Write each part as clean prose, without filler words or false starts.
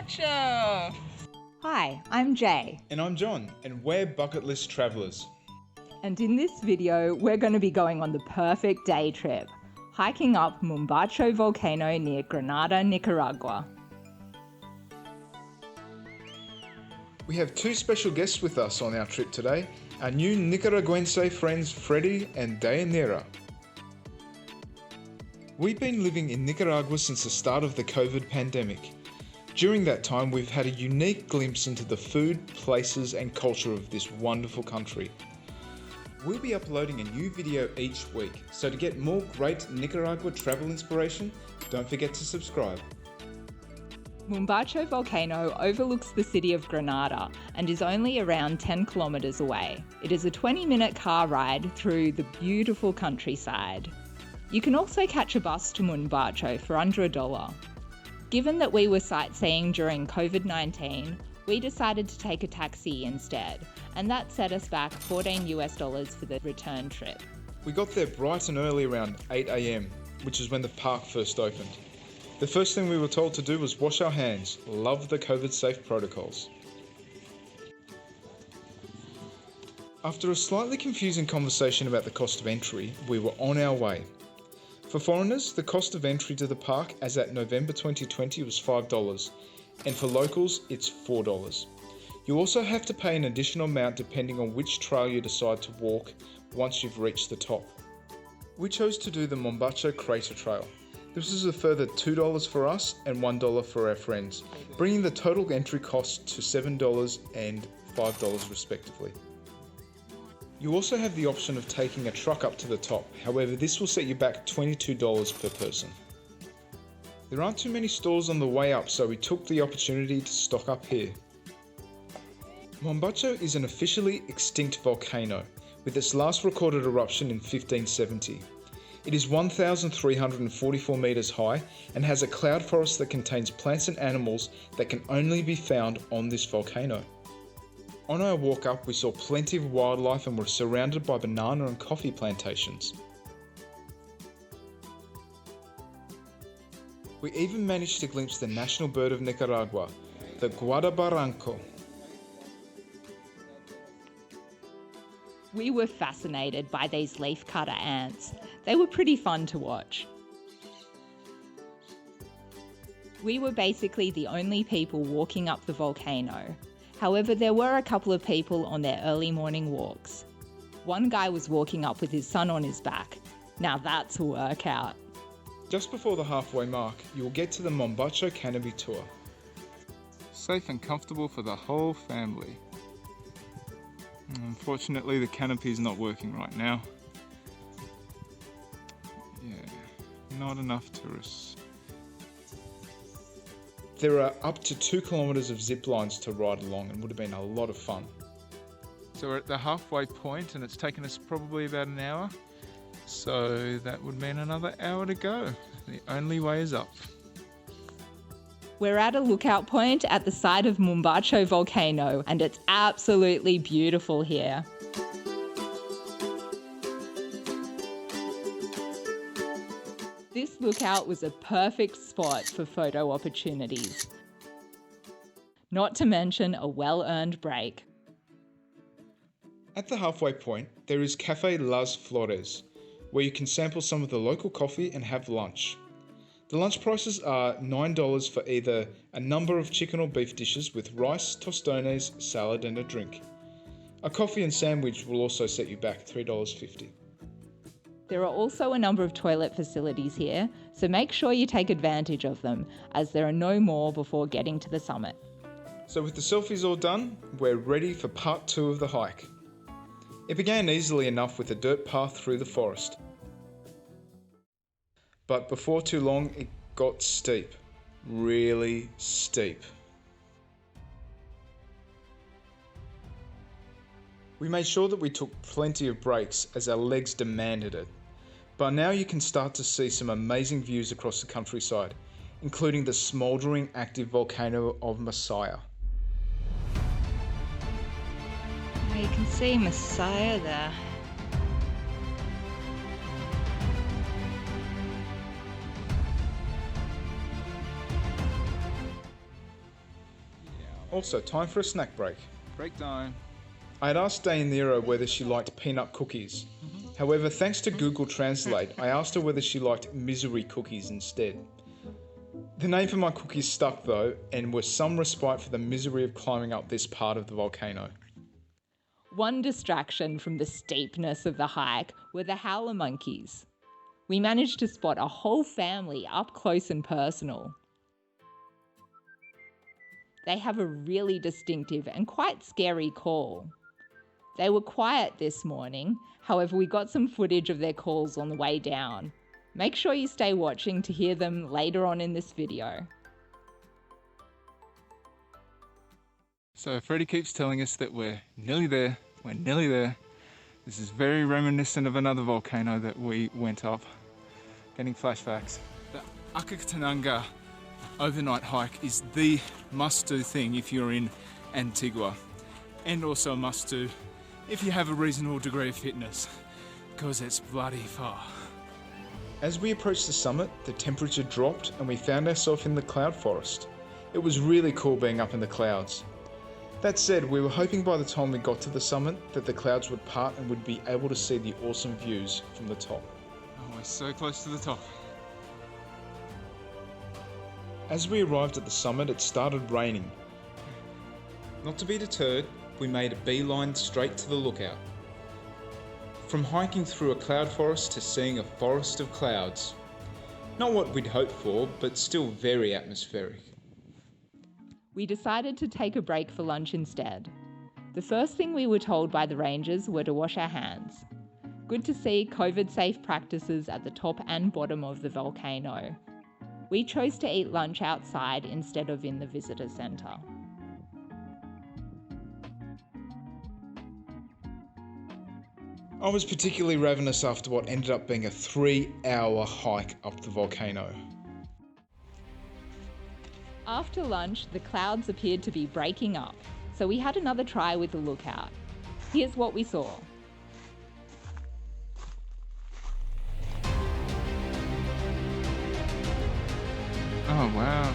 Picture! Hi, I'm Jay, And I'm John, and we're Bucket List Travellers. and in this video we're going to be going on the perfect day trip, hiking up Mombacho volcano near Granada, Nicaragua. We have two special guests with us on our trip today, our new Nicaraguense friends Freddy and Dayanira. We've been living in Nicaragua since the start of the COVID pandemic. During that time, we've had a unique glimpse into the food, places and culture of this wonderful country. We'll be uploading a new video each week, so to get more great Nicaragua travel inspiration, don't forget to subscribe. Mombacho volcano overlooks the city of Granada and is only around 10 kilometres away. It is a 20-minute car ride through the beautiful countryside. You can also catch a bus to Mombacho for under $1. Given that we were sightseeing during COVID-19, we decided to take a taxi instead, and that set us back $14 for the return trip. We got there bright and early around 8 AM, which is when the park first opened. The first thing we were told to do was wash our hands, love the COVID-safe protocols. After a slightly confusing conversation about the cost of entry, we were on our way. For foreigners, the cost of entry to the park as at November 2020 was $5, and for locals, it's $4. You also have to pay an additional amount depending on which trail you decide to walk once you've reached the top. We chose to do the Mombacho Crater Trail. This is a further $2 for us and $1 for our friends, bringing the total entry cost to $7 and $5 respectively. You also have the option of taking a truck up to the top, however this will set you back $22 per person. There aren't too many stores on the way up, so we took the opportunity to stock up here. Mombacho is an officially extinct volcano, with its last recorded eruption in 1570. It is 1,344 metres high and has a cloud forest that contains plants and animals that can only be found on this volcano. On our walk up, we saw plenty of wildlife and were surrounded by banana and coffee plantations. We even managed to glimpse the national bird of Nicaragua, the guadabaranco. We were fascinated by these leafcutter ants. They were pretty fun to watch. We were basically the only people walking up the volcano. However, there were a couple of people on their early morning walks. One guy was walking up with his son on his back. Now that's a workout. Just before the halfway mark, you will get to the Mombacho Canopy Tour. Safe and comfortable for the whole family. Unfortunately, the canopy is not working right now. Yeah, not enough tourists. There are up to 2 kilometres of zip lines to ride along and would have been a lot of fun. So we're at the halfway point and it's taken us probably about an hour. So that would mean another hour to go. The only way is up. We're at a lookout point at the side of Mombacho volcano and it's absolutely beautiful here. This lookout was a perfect spot for photo opportunities. Not to mention a well-earned break. At the halfway point, there is Café Las Flores, where you can sample some of the local coffee and have lunch. The lunch prices are $9 for either a number of chicken or beef dishes with rice, tostones, salad and a drink. A coffee and sandwich will also set you back $3.50. There are also a number of toilet facilities here, so make sure you take advantage of them, as there are no more before getting to the summit. So with the selfies all done, we're ready for part 2 of the hike. It began easily enough with a dirt path through the forest. But before too long, it got steep. Really steep. We made sure that we took plenty of breaks as our legs demanded it. By now you can start to see some amazing views across the countryside, including the smouldering active volcano of Masaya. You can see Masaya there. Also, time for a snack break. Break time. I had asked Dayanira whether she liked peanut cookies. However, thanks to Google Translate, I asked her whether she liked misery cookies instead. The name for my cookies stuck though, and were some respite for the misery of climbing up this part of the volcano. One distraction from the steepness of the hike were the howler monkeys. We managed to spot a whole family up close and personal. They have a really distinctive and quite scary call. They were quiet this morning, however we got some footage of their calls on the way down. Make sure you stay watching to hear them later on in this video. So Freddie keeps telling us that we're nearly there. We're nearly there. This is very reminiscent of another volcano that we went up. Getting flashbacks. The Akatananga overnight hike is the must-do thing if you're in Antigua, and also a must-do if you have a reasonable degree of fitness, because it's bloody far. As we approached the summit, the temperature dropped and we found ourselves in the cloud forest. It was really cool being up in the clouds. That said, we were hoping by the time we got to the summit that the clouds would part and we'd be able to see the awesome views from the top. Oh, we're so close to the top. As we arrived at the summit, it started raining. Not to be deterred, we made a beeline straight to the lookout. From hiking through a cloud forest to seeing a forest of clouds. Not what we'd hoped for, but still very atmospheric. We decided to take a break for lunch instead. The first thing we were told by the rangers were to wash our hands. Good to see COVID-safe practices at the top and bottom of the volcano. We chose to eat lunch outside instead of in the visitor centre. I was particularly ravenous after what ended up being a 3-hour hike up the volcano. After lunch, the clouds appeared to be breaking up, so we had another try with the lookout. Here's what we saw. Oh wow.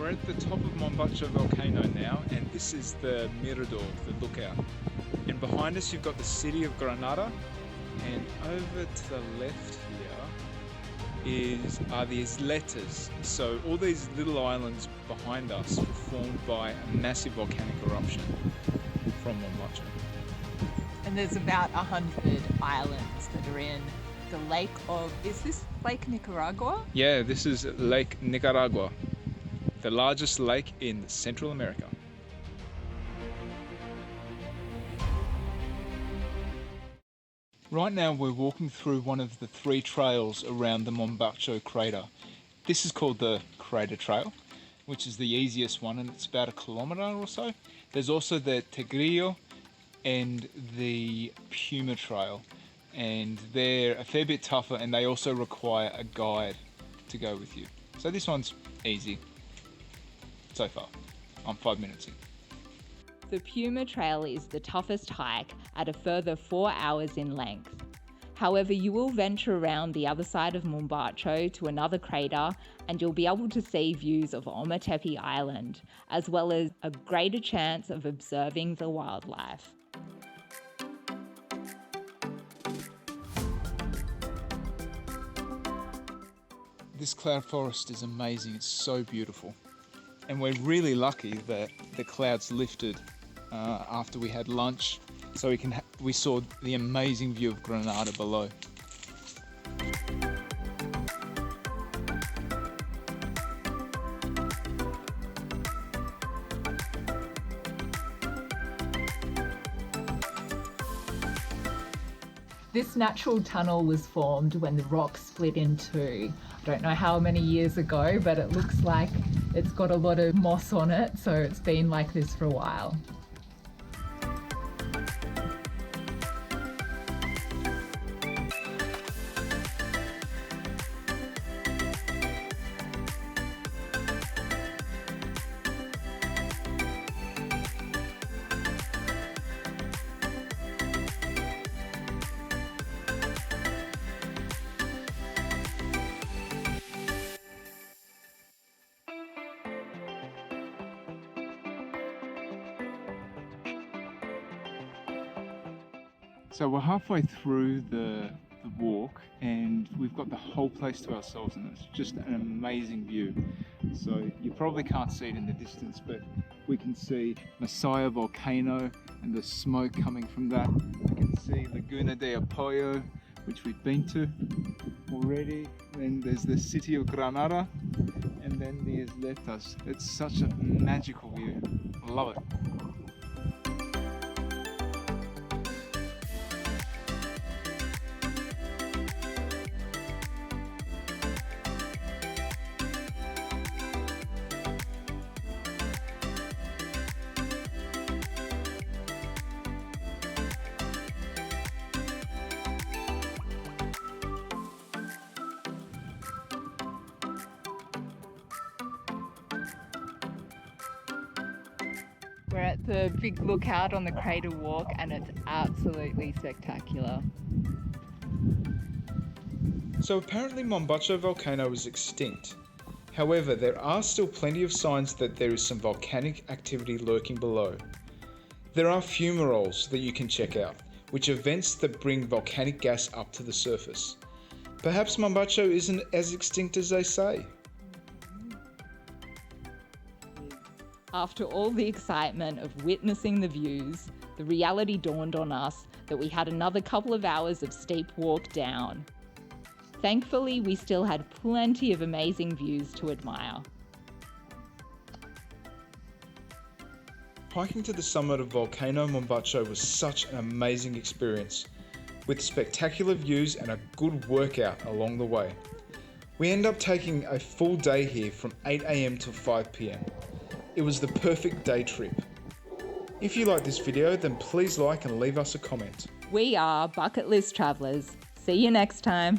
We're at the top of Mombacho volcano now, and this is the Mirador, the lookout. And behind us you've got the city of Granada, and over to the left here are the isletas. So all these little islands behind us were formed by a massive volcanic eruption from Mombacho. And there's about 100 islands that are in the lake of, is this Lake Nicaragua? Yeah, this is Lake Nicaragua, the largest lake in Central America. Right now we're walking through one of the 3 trails around the Mombacho crater. This is called the Crater Trail, which is the easiest one, and it's about 1 kilometre or so. There's also the Tigrillo and the Puma Trail, and they're a fair bit tougher, and they also require a guide to go with you. So this one's easy so far. I'm 5 minutes in. The Puma Trail is the toughest hike at a further 4 hours in length. However, you will venture around the other side of Mombacho to another crater, and you'll be able to see views of Ometepe Island, as well as a greater chance of observing the wildlife. This cloud forest is amazing, it's so beautiful. And we're really lucky that the clouds lifted after we had lunch, so we saw the amazing view of Granada below. This natural tunnel was formed when the rock split in two. I don't know how many years ago, but it looks like it's got a lot of moss on it, so it's been like this for a while. So we're halfway through the walk and we've got the whole place to ourselves, and it's just an amazing view. So you probably can't see it in the distance, but we can see Masaya volcano and the smoke coming from that. We can see Laguna de Apoyo, which we've been to already. Then there's the city of Granada, and then the Isletas. It's such a magical view. I love it. We're at the big lookout on the Crater Walk and it's absolutely spectacular. So apparently Mombacho volcano is extinct. However, there are still plenty of signs that there is some volcanic activity lurking below. There are fumaroles that you can check out, which are vents that bring volcanic gas up to the surface. Perhaps Mombacho isn't as extinct as they say. After all the excitement of witnessing the views, the reality dawned on us that we had another couple of hours of steep walk down. Thankfully, we still had plenty of amazing views to admire. Hiking to the summit of Volcano Mombacho was such an amazing experience, with spectacular views and a good workout along the way. We ended up taking a full day here from 8 AM to 5 PM. It was the perfect day trip. If you like this video, then please like and leave us a comment. We are Bucket List Travellers. See you next time.